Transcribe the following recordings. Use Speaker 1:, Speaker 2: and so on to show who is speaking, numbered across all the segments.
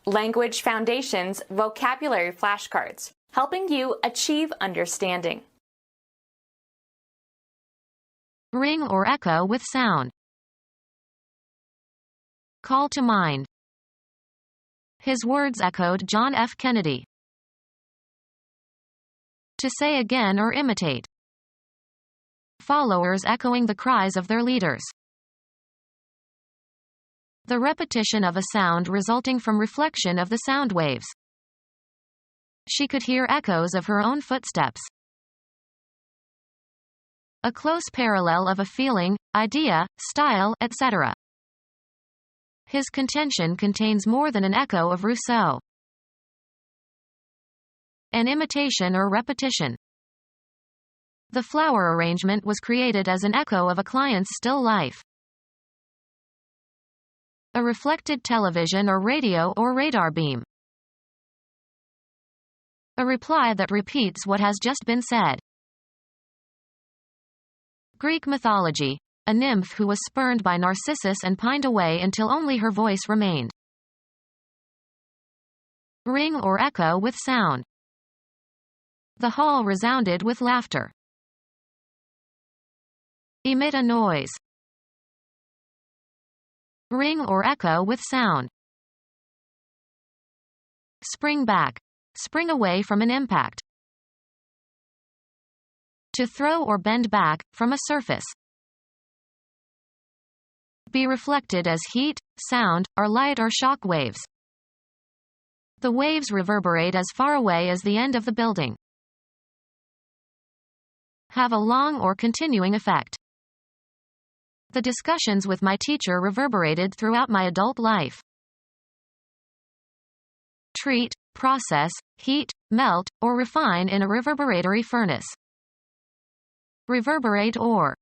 Speaker 1: Language Foundations Vocabulary Flashcards, helping you achieve understanding.
Speaker 2: Ring or echo with sound. Call to mind. His words echoed John F. Kennedy. To say again or imitate. Followers echoing the cries of their leaders. The repetition of a sound resulting from reflection of the sound waves. She could hear echoes of her own footsteps. A close parallel of a feeling, idea, style, etc. His contention contains more than an echo of Rousseau. An imitation or repetition. The flower arrangement was created as an echo of a client's still life. A reflected television or radio or radar beam. A reply that repeats what has just been said. Greek mythology. A nymph who was spurned by Narcissus and pined away until only her voice remained. Ring or echo with sound. The hall resounded with laughter. Emit a noise. Ring or echo with sound. Spring back. Spring away from an impact. To throw or bend back, from a surface. Be reflected as heat, sound, or light or shock waves. The waves reverberate as far away as the end of the building. Have a long or continuing effect. The discussions with my teacher reverberated throughout my adult life. Treat, process, heat, melt, or refine in a reverberatory furnace. Reverberate or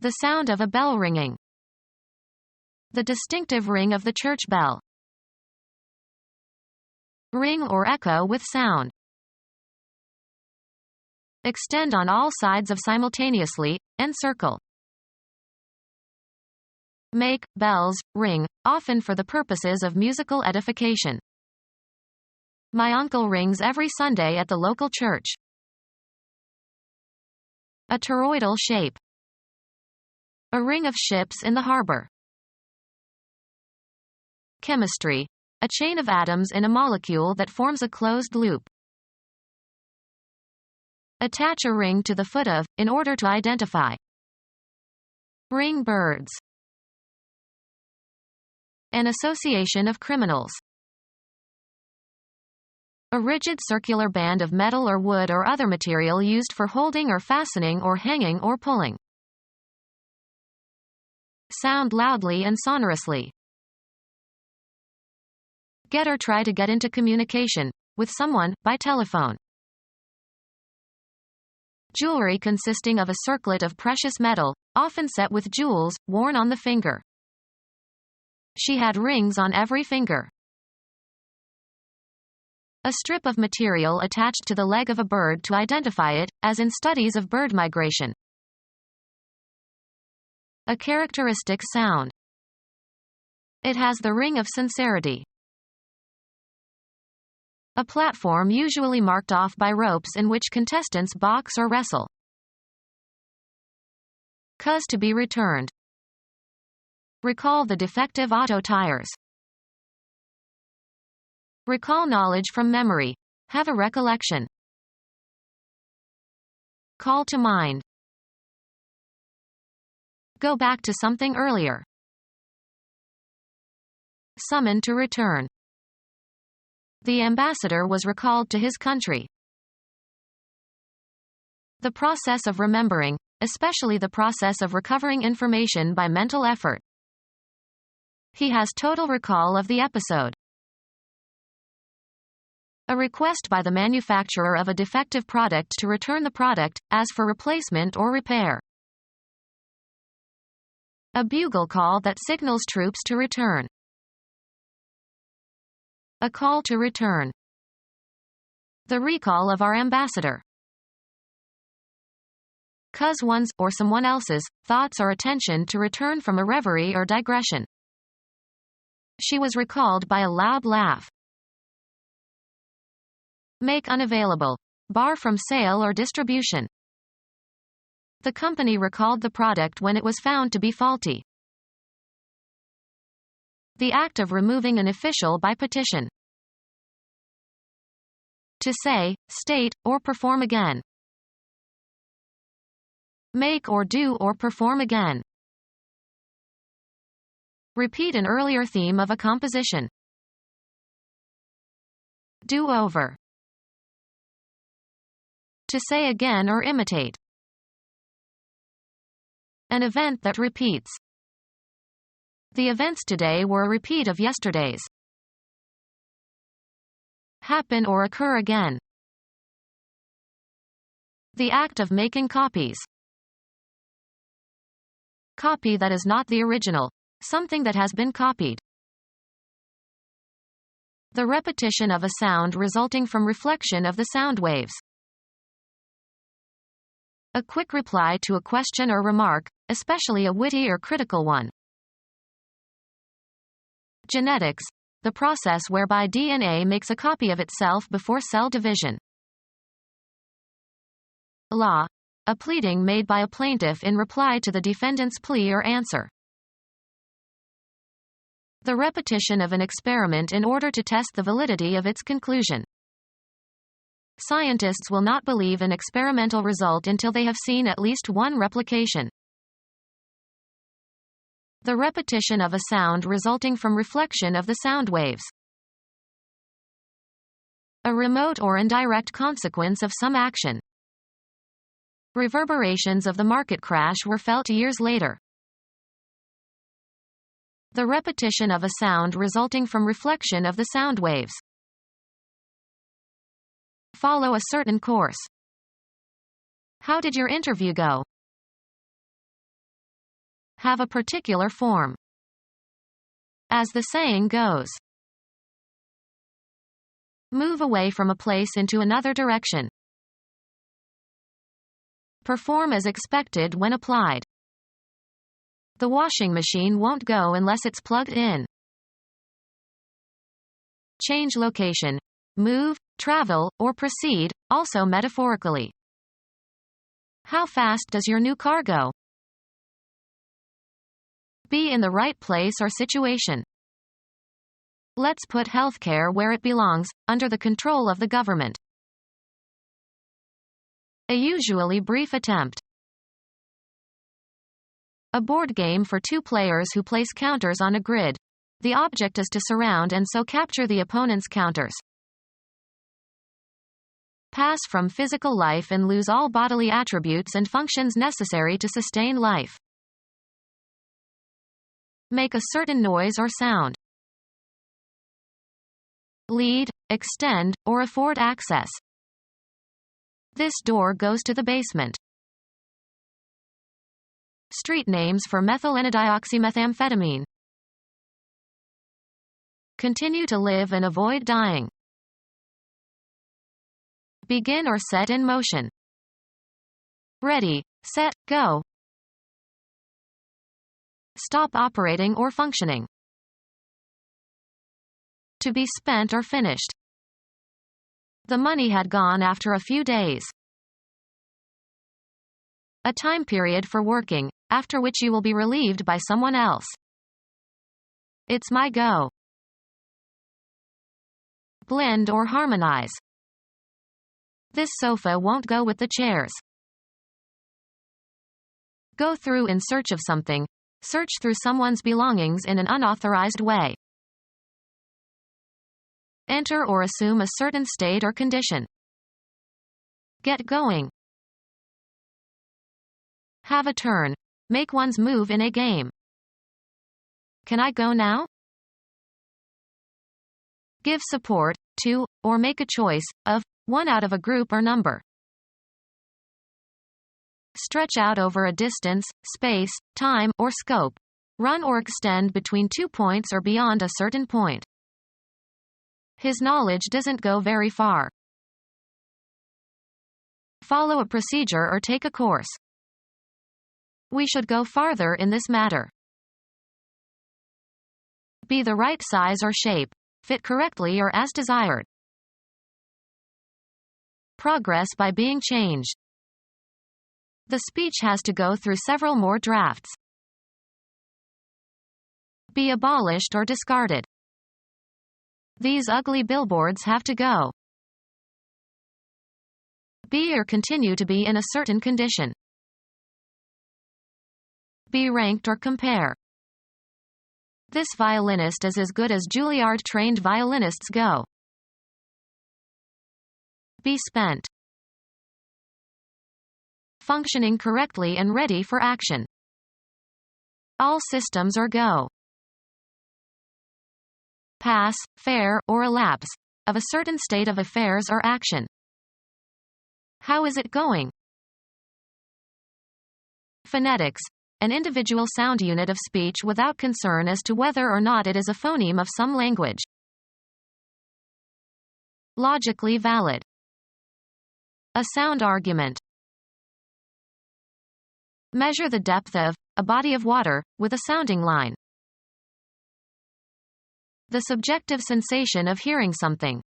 Speaker 2: the sound of a bell ringing. The distinctive ring of the church bell. Ring or echo with sound. Extend on all sides of simultaneously, encircle. Make bells ring, often for the purposes of musical edification. My uncle rings every Sunday at the local church. A toroidal shape. A ring of ships in the harbor. Chemistry. A chain of atoms in a molecule that forms a closed loop. Attach a ring to the foot of, in order to identify. Ring birds. An association of criminals. A rigid circular band of metal or wood or other material used for holding or fastening or hanging or pulling. Sound loudly and sonorously. Get or try to get into communication with someone by telephone. Jewelry consisting of a circlet of precious metal, often set with jewels, worn on the finger. She had rings on every finger. A strip of material attached to the leg of a bird to identify it, as in studies of bird migration. A characteristic sound. It has the ring of sincerity. A platform usually marked off by ropes in which contestants box or wrestle. Cause to be returned. Recall the defective auto tires. Recall knowledge from memory. Have a recollection. Call to mind. Go back to something earlier. Summon to return. The ambassador was recalled to his country. The process of remembering, especially the process of recovering information by mental effort. He has total recall of the episode. A request by the manufacturer of a defective product to return the product, as for replacement or repair. A bugle call that signals troops to return. A call to return. The recall of our ambassador. Cause one's, or someone else's, thoughts or attention to return from a reverie or digression. She was recalled by a loud laugh. Make unavailable. Bar from sale or distribution. The company recalled the product when it was found to be faulty. The act of removing an official by petition. To say, state, or perform again. Make or do or perform again. Repeat an earlier theme of a composition. Do over. To say again or imitate. An event that repeats. The events today were a repeat of yesterday's. Happen or occur again. The act of making copies. Copy that is not the original. Something that has been copied. The repetition of a sound resulting from reflection of the sound waves. A quick reply to a question or remark, especially a witty or critical one. Genetics, the process whereby DNA makes a copy of itself before cell division. Law, a pleading made by a plaintiff in reply to the defendant's plea or answer. The repetition of an experiment in order to test the validity of its conclusion. Scientists will not believe an experimental result until they have seen at least one replication. The repetition of a sound resulting from reflection of the sound waves. A remote or indirect consequence of some action. Reverberations of the market crash were felt years later. The repetition of a sound resulting from reflection of the sound waves. Follow a certain course. How did your interview go? Have a particular form. As the saying goes. Move away from a place into another direction. Perform as expected when applied. The washing machine won't go unless it's plugged in. Change location. Move, travel, or proceed, also metaphorically. How fast does your new car go? Be in the right place or situation. Let's put healthcare where it belongs, under the control of the government. A usually brief attempt. A board game for two players who place counters on a grid. The object is to surround and so capture the opponent's counters. Pass from physical life and lose all bodily attributes and functions necessary to sustain life. Make a certain noise or sound. Lead, extend, or afford access. This door goes to the basement. Street names for methylenedioxymethamphetamine. Continue to live and avoid dying. Begin or set in motion. Ready, set, go. Stop operating or functioning. To be spent or finished. The money had gone after a few days. A time period for working, after which you will be relieved by someone else. It's my go. Blend or harmonize. This sofa won't go with the chairs. Go through in search of something. Search through someone's belongings in an unauthorized way. Enter or assume a certain state or condition. Get going. Have a turn. Make one's move in a game. Can I go now? Give support to, or make a choice of, one out of a group or number. Stretch out over a distance, space, time, or scope. Run or extend between 2 points or beyond a certain point. His knowledge doesn't go very far. Follow a procedure or take a course. We should go farther in this matter. Be the right size or shape. Fit correctly or as desired. Progress by being changed. The speech has to go through several more drafts. Be abolished or discarded. These ugly billboards have to go. Be or continue to be in a certain condition. Be ranked or compare. This violinist is as good as Juilliard-trained violinists go. Be spent. Functioning correctly and ready for action. All systems are go. Pass, fair, or elapse, of a certain state of affairs or action. How is it going? Phonetics, an individual sound unit of speech without concern as to whether or not it is a phoneme of some language. Logically valid. A sound argument. Measure the depth of a body of water with a sounding line. The subjective sensation of hearing something.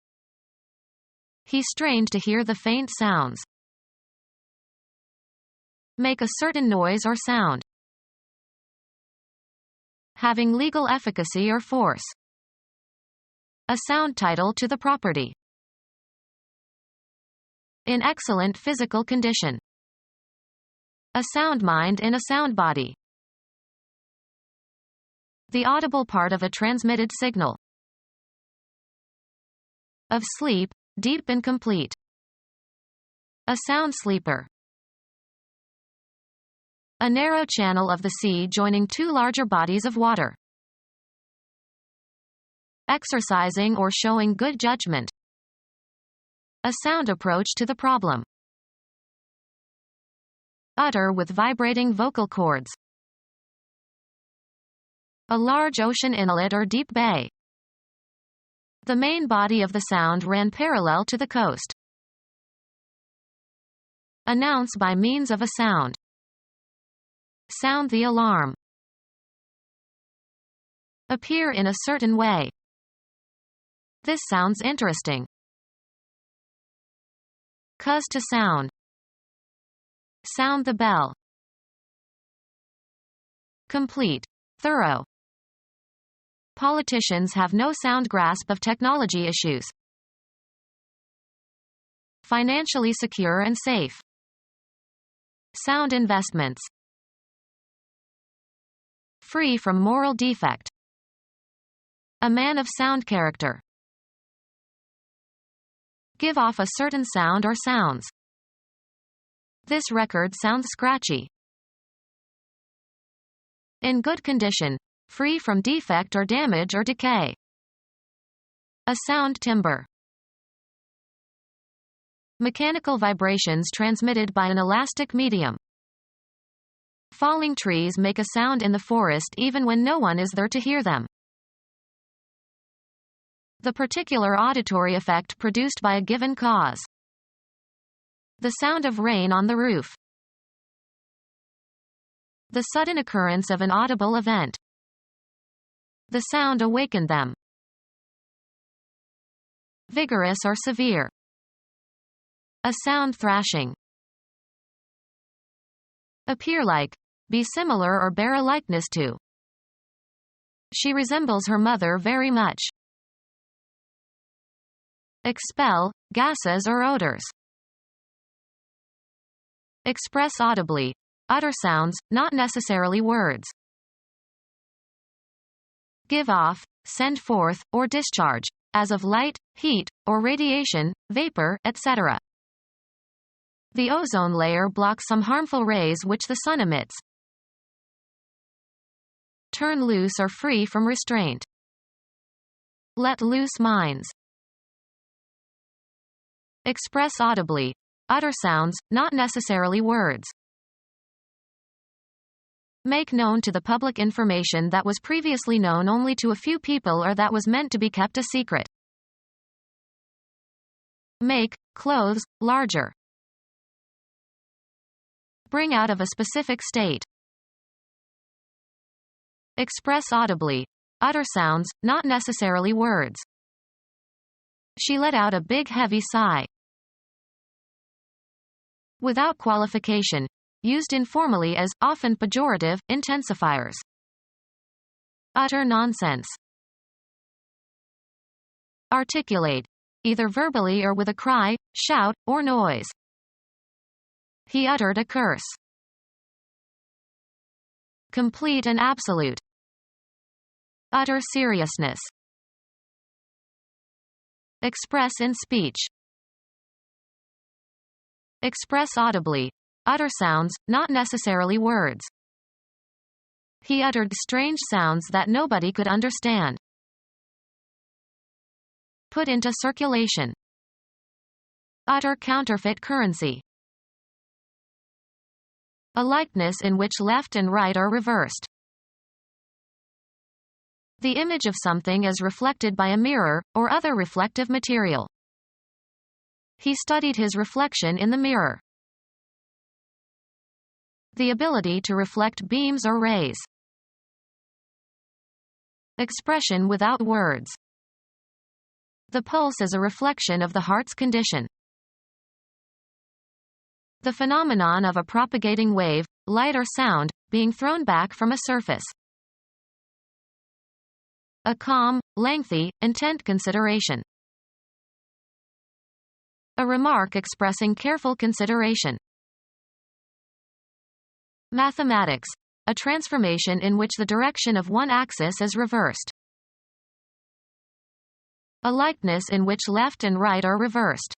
Speaker 2: He strained to hear the faint sounds. Make a certain noise or sound. Having legal efficacy or force. A sound title to the property. In excellent physical condition. A sound mind in a sound body. The audible part of a transmitted signal. Of sleep, deep and complete. A sound sleeper. A narrow channel of the sea joining two larger bodies of water. Exercising or showing good judgment. A sound approach to the problem. Utter with vibrating vocal cords. A large ocean inlet or deep bay. The main body of the sound ran parallel to the coast. Announce by means of a sound. Sound the alarm. Appear in a certain way. This sounds interesting. Cause to sound. Sound the bell. Complete. Thorough. Politicians have no sound grasp of technology issues. Financially secure and safe. Sound investments. Free from moral defect. A man of sound character. Give off a certain sound or sounds. This record sounds scratchy. In good condition, free from defect or damage or decay. A sound timbre. Mechanical vibrations transmitted by an elastic medium. Falling trees make a sound in the forest even when no one is there to hear them. The particular auditory effect produced by a given cause. The sound of rain on the roof. The sudden occurrence of an audible event. The sound awakened them. Vigorous or severe. A sound thrashing. Appear like. Be similar or bear a likeness to. She resembles her mother very much. Expel, gases or odors. Express audibly. Utter sounds, not necessarily words. Give off, send forth, or discharge, as of light, heat, or radiation, vapor, etc. The ozone layer blocks some harmful rays which the sun emits. Turn loose or free from restraint. Let loose minds. Express audibly. Utter sounds, not necessarily words. Make known to the public information that was previously known only to a few people or that was meant to be kept a secret. Make clothes larger. Bring out of a specific state. Express audibly. utter sounds, not necessarily words. She let out a big heavy sigh. Without qualification. Used informally as, often pejorative, intensifiers. Utter nonsense. Articulate. Either verbally or with a cry, shout, or noise. He uttered a curse. Complete and absolute. Utter seriousness. Express in speech. Express audibly. Utter sounds, not necessarily words. He uttered strange sounds that nobody could understand. Put into circulation. Utter counterfeit currency. A likeness in which left and right are reversed. The image of something is reflected by a mirror, or other reflective material. He studied his reflection in the mirror. The ability to reflect beams or rays. Expression without words. The pulse is a reflection of the heart's condition. The phenomenon of a propagating wave, light or sound, being thrown back from a surface. A calm, lengthy, intent consideration. A remark expressing careful consideration. Mathematics. A transformation in which the direction of one axis is reversed. A likeness in which left and right are reversed.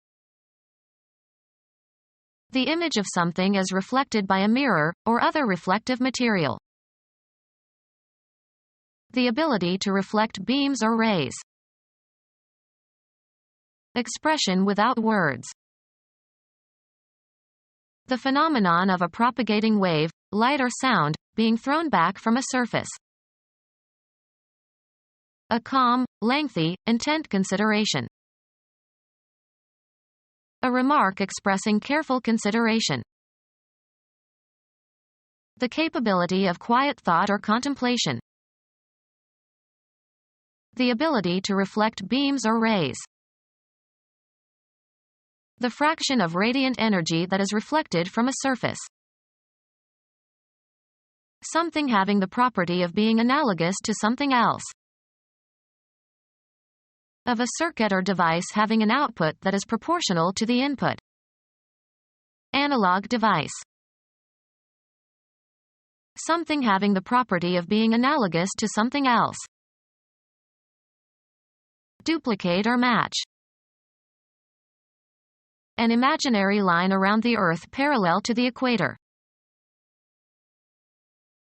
Speaker 2: The image of something is reflected by a mirror, or other reflective material. The ability to reflect beams or rays. Expression without words. The phenomenon of a propagating wave, light or sound, being thrown back from a surface. A calm, lengthy, intent consideration. A remark expressing careful consideration. The capability of quiet thought or contemplation. The ability to reflect beams or rays. The fraction of radiant energy that is reflected from a surface. Something having the property of being analogous to something else. Of a circuit or device having an output that is proportional to the input. Analog device. Something having the property of being analogous to something else. Duplicate or match. An imaginary line around the Earth parallel to the equator.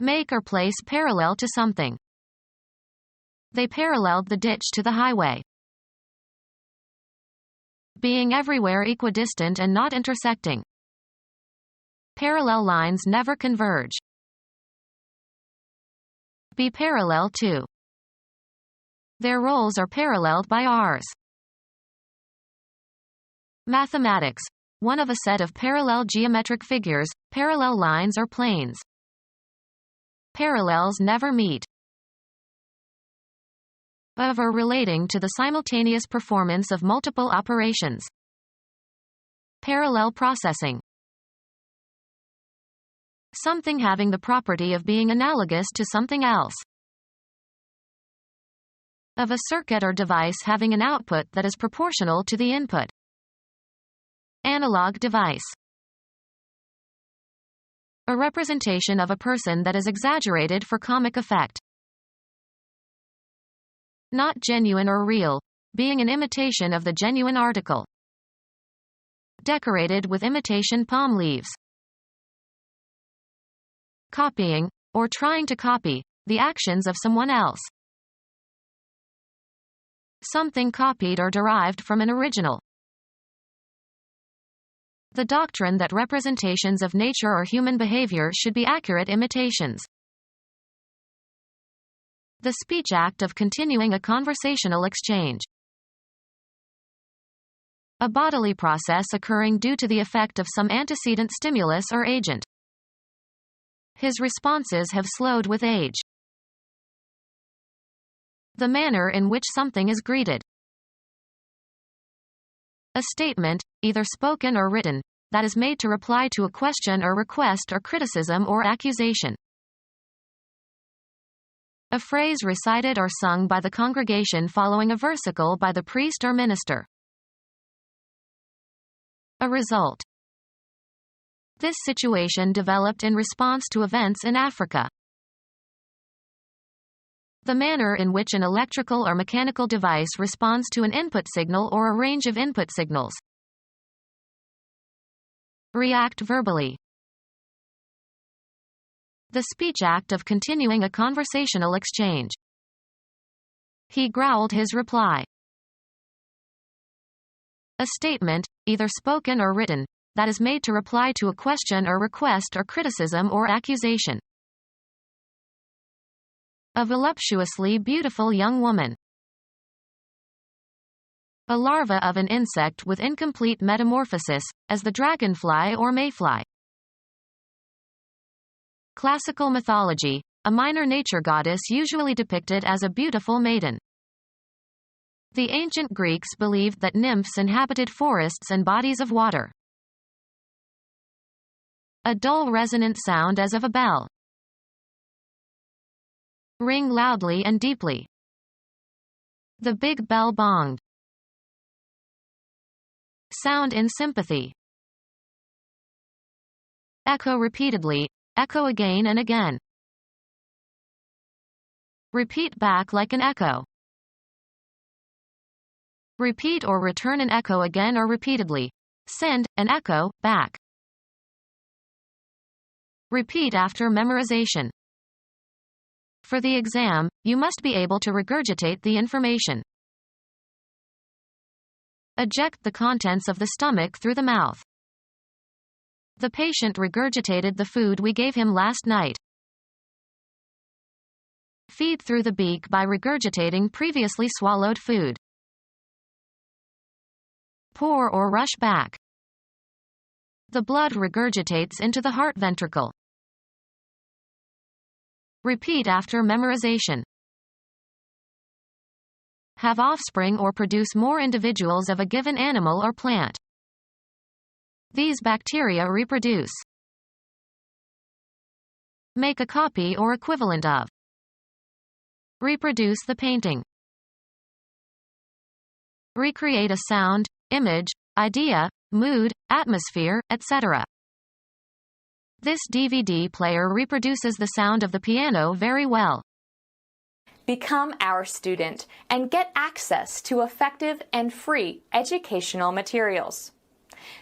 Speaker 2: Make or place parallel to something. They paralleled the ditch to the highway. Being everywhere equidistant and not intersecting. Parallel lines never converge. Be parallel to. Their roles are paralleled by ours. Mathematics. One of a set of parallel geometric figures, parallel lines or planes. Parallels never meet. Of or relating to the simultaneous performance of multiple operations. Parallel processing. Something having the property of being analogous to something else. Of a circuit or device having an output that is proportional to the input. Analog device. A representation of a person that is exaggerated for comic effect. Not genuine or real, being an imitation of the genuine article. Decorated with imitation palm leaves. Copying, or trying to copy, the actions of someone else. Something copied or derived from an original. The doctrine that representations of nature or human behavior should be accurate imitations. The speech act of continuing a conversational exchange. A bodily process occurring due to the effect of some antecedent stimulus or agent. His responses have slowed with age. The manner in which something is greeted. A statement, either spoken or written, that is made to reply to a question or request or criticism or accusation. A phrase recited or sung by the congregation following a versicle by the priest or minister. A result. This situation developed in response to events in Africa. The manner in which an electrical or mechanical device responds to an input signal or a range of input signals. React verbally. The speech act of continuing a conversational exchange. He growled his reply. A statement, either spoken or written, that is made to reply to a question or request or criticism or accusation. A voluptuously beautiful young woman. A larva of an insect with incomplete metamorphosis, as the dragonfly or mayfly. Classical mythology, a minor nature goddess usually depicted as a beautiful maiden. The ancient Greeks believed that nymphs inhabited forests and bodies of water. A dull resonant sound as of a bell. Ring loudly and deeply. The big bell bonged. Sound in sympathy. Echo repeatedly, echo again and again. Repeat back like an echo. Repeat or return an echo again or repeatedly. Send an echo back. Repeat after memorization. For the exam, you must be able to regurgitate the information. Eject the contents of the stomach through the mouth. The patient regurgitated the food we gave him last night. Feed through the beak by regurgitating previously swallowed food. Pour or rush back. The blood regurgitates into the heart ventricle. Repeat after memorization. Have offspring or produce more individuals of a given animal or plant. These bacteria reproduce. Make a copy or equivalent of. Reproduce the painting. Recreate a sound, image, idea, mood, atmosphere, etc. This DVD player reproduces the sound of the piano very well.
Speaker 1: Become our student and get access to effective and free educational materials.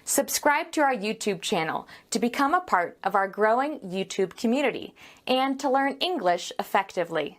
Speaker 1: Subscribe to our YouTube channel to become a part of our growing YouTube community and to learn English effectively.